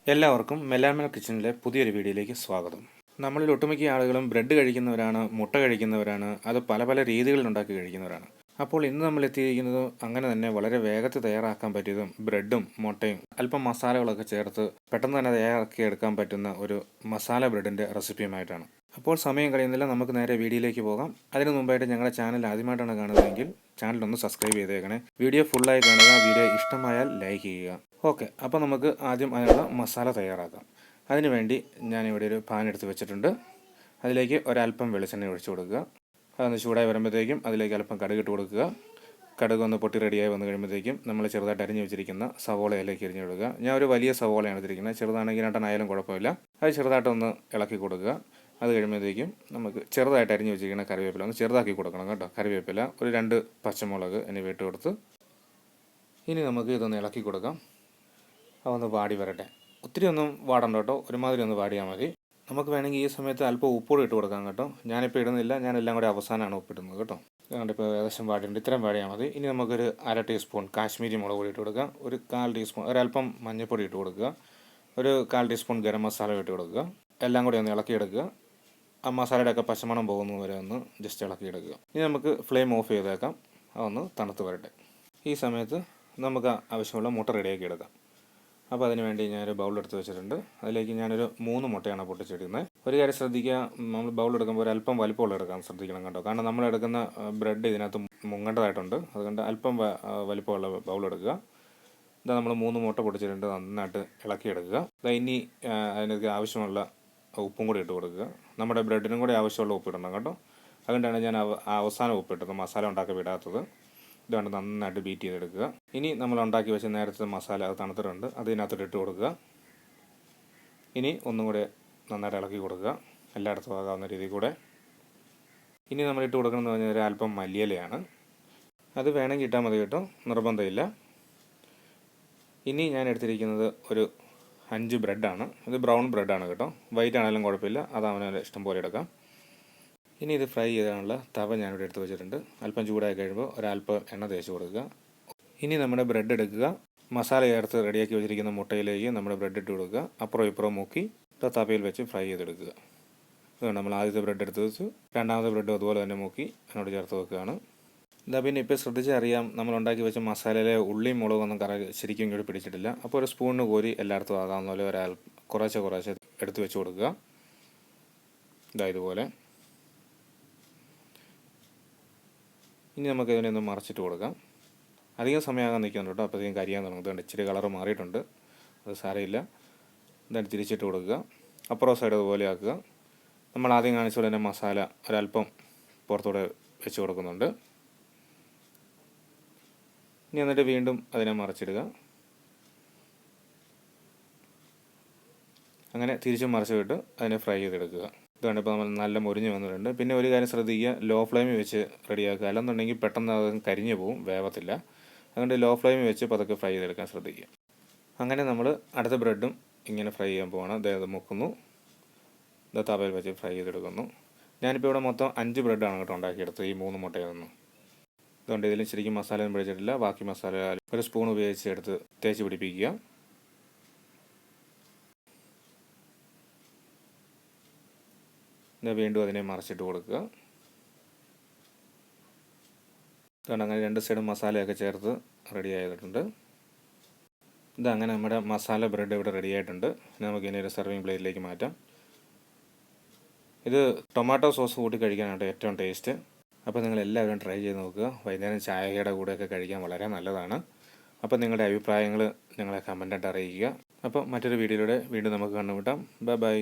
എല്ലാവർക്കും മെലാമൽ കിച്ചണിലെ പുതിയൊരു വീഡിയോയിലേക്ക് സ്വാഗതം. നമ്മളിൽ ഒട്ടുമിക്ക ആളുകളും ബ്രെഡ് കഴിക്കുന്നവരാണ്, മുട്ട കഴിക്കുന്നവരാണ്, അത് പല പല രീതികളിൽ ഉണ്ടാക്കി കഴിക്കുന്നവരാണ്. അപ്പോൾ ഇന്ന് നമ്മൾ എത്തിയിരിക്കുന്നത് അങ്ങനെ തന്നെ വളരെ വേഗത്തിൽ തയ്യാറാക്കാൻ പറ്റിയതും ബ്രെഡും മുട്ടയും അല്പം മസാലകളൊക്കെ ചേർത്ത് പെട്ടെന്ന് തന്നെ തയ്യാറാക്കി എടുക്കാൻ പറ്റുന്ന ഒരു മസാല ബ്രെഡിൻ്റെ റെസിപ്പിയുമായിട്ടാണ്. അപ്പോൾ സമയം കളയുന്നില്ല, നമുക്ക് നേരെ വീഡിയോയിലേക്ക് പോകാം. അതിനു മുമ്പായിട്ട് ഞങ്ങളുടെ ചാനൽ ആദ്യമായിട്ടാണ് കാണുന്നതെങ്കിൽ ചാനലൊന്ന് സബ്സ്ക്രൈബ് ചെയ്തേക്കണേ. വീഡിയോ ഫുള്ളായി കാണുക, വീഡിയോ ഇഷ്ടമായാൽ ലൈക്ക് ചെയ്യുക. ഓക്കെ, അപ്പോൾ നമുക്ക് ആദ്യം അതിനുള്ള മസാല തയ്യാറാക്കാം. അതിനുവേണ്ടി ഞാനിവിടെ ഒരു പാൻ എടുത്ത് വെച്ചിട്ടുണ്ട്. അതിലേക്ക് ഒരല്പം വെളിച്ചെണ്ണ ഒഴിച്ചു കൊടുക്കുക. അതൊന്ന് ചൂടായി വരുമ്പോഴത്തേക്കും അതിലേക്ക് അല്പം കടുക് ഇട്ട് കൊടുക്കുക. കടുക് ഒന്ന് പൊട്ടി റെഡിയായി വന്നു കഴിയുമ്പോഴത്തേക്കും നമ്മൾ ചെറുതായിട്ട് അരിഞ്ഞു വെച്ചിരിക്കുന്ന സവോളയിലേക്ക് എരിഞ്ഞു കൊടുക്കുക. ഞാൻ ഒരു വലിയ സവോളയാണ് എടുത്തിരിക്കുന്നത്, ചെറുതാണെങ്കിൽ രണ്ടെണ്ണായാലും കുഴപ്പമില്ല. അത് ചെറുതായിട്ടൊന്ന് ഇളക്കി കൊടുക്കുക. അത് കഴിയുമ്പോഴത്തേക്കും നമുക്ക് ചെറുതായിട്ട് അരിഞ്ഞു വെച്ചിരിക്കുന്ന കറിവേപ്പില ഒന്ന് ചെറുതാക്കി കൊടുക്കണം കേട്ടോ. കറിവേപ്പില, ഒരു 2 പച്ചമുളക് എന്നിവ ഇട്ട് കൊടുത്ത് ഇനി നമുക്ക് ഇതൊന്ന് ഇളക്കി കൊടുക്കാം. അതൊന്ന് വാടി വരട്ടെ. ഒത്തിരി ഒന്നും വാടണ്ട കേട്ടോ, ഒരുമാതിരി ഒന്ന് വാടിയാൽ മതി. നമുക്ക് വേണമെങ്കിൽ ഈ സമയത്ത് അല്പം ഉപ്പൂടെ ഇട്ട് കൊടുക്കാം കേട്ടോ. ഞാനിപ്പോൾ ഇടുന്നില്ല, ഞാനെല്ലാം കൂടെ അവസാനമാണ് ഉപ്പിടുന്നത് കേട്ടോ. അതുകൊണ്ട് ഇപ്പോൾ ഏകദേശം വാടിയുണ്ട്, ഇത്രയും വാടിയാൽ മതി. ഇനി നമുക്കൊരു 1/2 ടീസ്പൂൺ കാശ്മീരി മുളക് പൊടി ഇട്ട് കൊടുക്കുക. ഒരു 1/4 ടീസ്പൂൺ ഒരല്പം മഞ്ഞൾപ്പൊടി ഇട്ട് കൊടുക്കുക. ഒരു 1/4 ടീസ്പൂൺ ഗരം മസാല ഇട്ട് കൊടുക്കുക. എല്ലാം കൂടി ഒന്ന് ഇളക്കിയെടുക്കുക. ആ മസാലയുടെയൊക്കെ പച്ചമണം പോകുന്നത് വരെ ഒന്ന് ജസ്റ്റ് ഇളക്കിയെടുക്കുക. ഇനി നമുക്ക് ഫ്ലെയിം ഓഫ് ചെയ്തേക്കാം, അതൊന്ന് തണുത്ത് വരട്ടെ. ഈ സമയത്ത് നമുക്ക് ആവശ്യമുള്ള മുട്ട റെഡിയാക്കി എടുക്കാം. അപ്പോൾ അതിന് വേണ്ടി ഞാനൊരു ബൗളെടുത്ത് വെച്ചിട്ടുണ്ട്. അതിലേക്ക് ഞാനൊരു 3 മുട്ടയാണ് പൊട്ടിച്ചിടുന്നത്. ഒരു കാര്യം ശ്രദ്ധിക്കുക, നമ്മൾ ബൗൾ എടുക്കുമ്പോൾ ഒരു അല്പം വലിപ്പമുള്ള എടുക്കാൻ ശ്രദ്ധിക്കണം കേട്ടോ. കാരണം നമ്മൾ എടുക്കുന്ന ബ്രെഡ് ഇതിനകത്ത് മുങ്ങേണ്ടതായിട്ടുണ്ട്. അതുകൊണ്ട് അല്പം വലിപ്പമുള്ള ബൗൾ എടുക്കുക. ഇതാ നമ്മൾ 3 മുട്ട പൊട്ടിച്ചിട്ടുണ്ട്, നന്നായിട്ട് ഇളക്കിയെടുക്കുക. ഇനി അതിനൊക്കെ ആവശ്യമുള്ള ഉപ്പും കൂടി ഇട്ട് കൊടുക്കുക. നമ്മുടെ ബ്രെഡിനും കൂടി ആവശ്യമുള്ള ഉപ്പ് ഇടണം കേട്ടോ. അതുകൊണ്ടാണ് ഞാൻ അവസാനം ഉപ്പിട്ടത്, മസാല ഉണ്ടാക്കി വിടാത്തത്. ഇതുകൊണ്ട് നന്നായിട്ട് ബീറ്റ് ചെയ്തെടുക്കുക. ഇനി നമ്മൾ ഉണ്ടാക്കി വെച്ച നേരത്തെ മസാല അത് തണുത്തിട്ടുണ്ട്, അത് ഇതിനകത്തോട്ട് ഇട്ട് കൊടുക്കുക. ഇനി ഒന്നും കൂടെ നന്നായിട്ട് ഇളക്കി കൊടുക്കുക, എല്ലായിടത്തും ആകാവുന്ന രീതിയിൽ കൂടെ. ഇനി നമ്മൾ ഇട്ട് കൊടുക്കണമെന്ന് പറഞ്ഞാൽ ഒരു അല്പം മല്ലിയിലയാണ്. അത് വേണമെങ്കിൽ ഇട്ടാൽ മതി കേട്ടോ, നിർബന്ധമില്ല. ഇനി ഞാൻ എടുത്തിരിക്കുന്നത് ഒരു 5 ബ്രെഡാണ്. ഇത് ബ്രൗൺ ബ്രെഡാണ് കേട്ടോ, വൈറ്റ് ആണെങ്കിലും കുഴപ്പമില്ല, അത് അവനവൻ്റെ ഇഷ്ടം പോലെ എടുക്കാം. ഇനി ഇത് ഫ്രൈ ചെയ്യാനുള്ള തവ ഞാനിവിടെ എടുത്ത് വെച്ചിട്ടുണ്ട്. അല്പം ചൂടായി കഴിയുമ്പോൾ ഒരല്പം എണ്ണ തേച്ച് കൊടുക്കുക. ഇനി നമ്മുടെ ബ്രെഡ് എടുക്കുക, മസാല ചേർത്ത് റെഡിയാക്കി വെച്ചിരിക്കുന്ന മുട്ടയിലേക്ക് നമ്മുടെ ബ്രെഡ് ഇട്ട് കൊടുക്കുക. അപ്പുറം ഇപ്പുറം മുക്കി തവയിൽ വെച്ച് ഫ്രൈ ചെയ്തെടുക്കുക. അതുകൊണ്ട് നമ്മൾ ആദ്യത്തെ ബ്രെഡ് എടുത്ത് വെച്ച് രണ്ടാമത്തെ ബ്രെഡ് അതുപോലെ തന്നെ മുക്കി അതിനോട് ചേർത്ത് വെക്കുകയാണ്. ഇതാ പിന്നെ ഇപ്പോൾ ശ്രദ്ധിച്ചറിയാം, നമ്മൾ ഉണ്ടാക്കി വെച്ച മസാലയിലെ ഉള്ളിയും മുളകൊന്നും ശരിക്കും ഇങ്ങോട്ട് പിടിച്ചിട്ടില്ല. അപ്പോൾ ഒരു സ്പൂണിന് കോരി എല്ലായിടത്തും ആകാവുന്ന പോലെ കുറേശ്ശെ എടുത്ത് വെച്ച് കൊടുക്കുക. ഇതാ ഇതുപോലെ. ഇനി നമുക്ക് ഇതിനെ ഒന്ന് മറച്ചിട്ട് കൊടുക്കാം. അധികം സമയമാകാൻ നിൽക്കുന്നുണ്ട് കേട്ടോ, അപ്പോഴത്തേക്കും കരിയാൻ തുടങ്ങുന്നുണ്ട്. ഇച്ചിരി കളറ് മാറിയിട്ടുണ്ട്, അത് സാരമില്ല. എന്നിട്ട് തിരിച്ചിട്ട് കൊടുക്കുക. അപ്പുറം സൈഡ് അതുപോലെ ആക്കുക. നമ്മൾ ആദ്യം കാണിച്ച പോലെ തന്നെ മസാല ഒരല്പം പുറത്തൂടെ വെച്ച് കൊടുക്കുന്നുണ്ട്. ഇനി എന്നിട്ട് വീണ്ടും അതിനെ മറിച്ചിടുക. അങ്ങനെ തിരിച്ചും മറിച്ച് വിട്ട് അതിനെ ഫ്രൈ ചെയ്തെടുക്കുക. ഇതുകൊണ്ട് ഇപ്പോൾ നമ്മൾ നല്ല മുരിഞ്ഞ് വന്നിട്ടുണ്ട്. പിന്നെ ഒരു കാര്യം ശ്രദ്ധിക്കുക, ലോ ഫ്ലെയിമിൽ വെച്ച് റെഡിയാക്കുക, അല്ലെന്നുണ്ടെങ്കിൽ പെട്ടെന്ന് അത് കരിഞ്ഞു പോവും, വേവത്തില്ല. അതുകൊണ്ട് ലോ ഫ്ലെയിമിൽ വെച്ച് പതുക്കെ ഫ്രൈ ചെയ്തെടുക്കാൻ ശ്രദ്ധിക്കുക. അങ്ങനെ നമ്മൾ അടുത്ത ബ്രെഡും ഇങ്ങനെ ഫ്രൈ ചെയ്യാൻ പോവാണ്. അതായത് മുക്കുന്നു, ഇത് തവയിൽ വെച്ച് ഫ്രൈ ചെയ്തെടുക്കുന്നു. ഞാനിപ്പോൾ ഇവിടെ മൊത്തം 5 ബ്രെഡാണ് കേട്ടോ ഉണ്ടാക്കിയെടുത്തത്, ഈ 3 മുട്ടയിൽ നിന്നും. അതുകൊണ്ട് ഇതിലും ശരിക്കും മസാലയൊന്നും പിടിച്ചിട്ടില്ല. ബാക്കി മസാല ഒരു സ്പൂൺ ഉപയോഗിച്ച് എടുത്ത് തേച്ച് പിടിപ്പിക്കുക. വീണ്ടും അതിനെ മറിച്ചിട്ട് കൊടുക്കുക. അതുകൊണ്ട് അങ്ങനെ 2 സൈഡും മസാലയൊക്കെ ചേർത്ത് റെഡി ആയിട്ടുണ്ട്. ഇതങ്ങനെ നമ്മുടെ മസാല ബ്രെഡ് ഇവിടെ റെഡി ആയിട്ടുണ്ട്. നമുക്കിനി ഒരു സെർവിങ് പ്ലേറ്റിലേക്ക് മാറ്റാം. ഇത് ടൊമാറ്റോ സോസ് കൂട്ടി കഴിക്കാനായിട്ട് ഏറ്റവും ടേസ്റ്റ്. അപ്പോൾ നിങ്ങൾ എല്ലാവരും ട്രൈ ചെയ്ത് നോക്കുക. വൈകുന്നേരം ചായയുടെ കൂടെയൊക്കെ കഴിക്കാൻ വളരെ നല്ലതാണ്. അപ്പോൾ നിങ്ങളുടെ അഭിപ്രായങ്ങൾ ഞങ്ങളെ കമൻ്റായിട്ട് അറിയിക്കുക. അപ്പോൾ മറ്റൊരു വീഡിയോയിലൂടെ വീണ്ടും നമുക്ക് കണ്ടുമുട്ടാം. Bye bye.